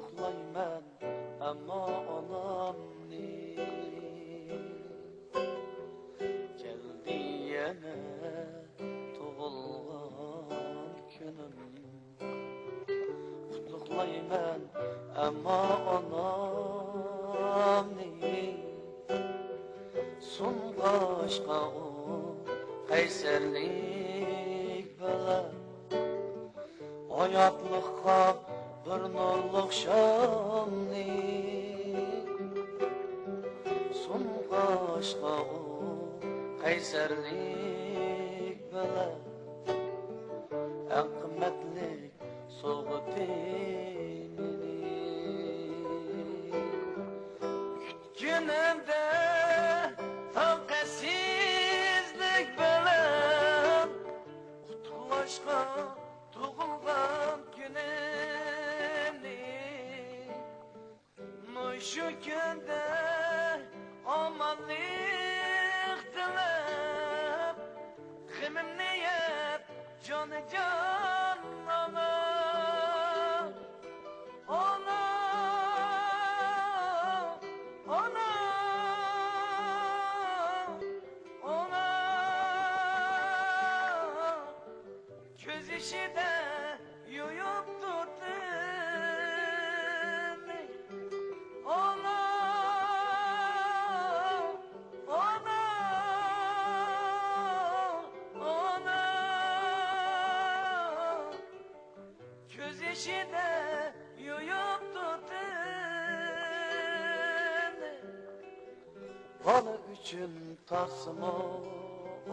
Qutluklayman ammo onamni, keldi yana tug'ilgan kunim. Qutluklayman ammo onamni, sunğaşqa o qaysarlik bilan hayotlikqa bir nurluq shonni, sunğaşqa o qaysarlik bilan eng qimmatlik so'g'di meni. Kutganimda taqasizlik bilan qutlashqa tug'ilgan kunimni, shu kunda omonlik tilab g'imimni yeb jonajon ona, ona, ona, ona. Ko'z ishida yuyib turdim, ona, ona, ona. Ko'z ishida yuyib turdim. Bola uchun tarsimo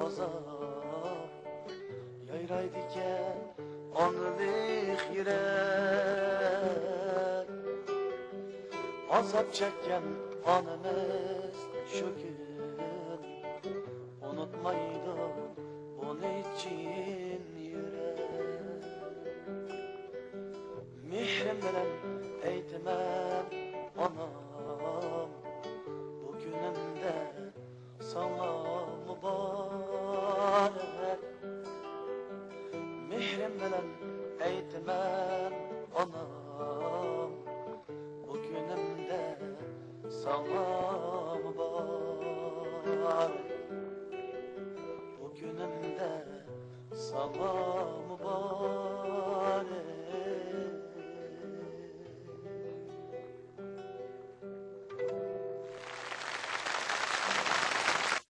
azob yayraydigan onalik yurak. Azob chekkan onamiz shu kun unutmaydi buning chin yurak. Mehrim bilan aytaman onam, bu kunimda sana muborak. Mehrim bilan aytaman onam, bu günümde sana mübarek. Bu günümde sana mübarek.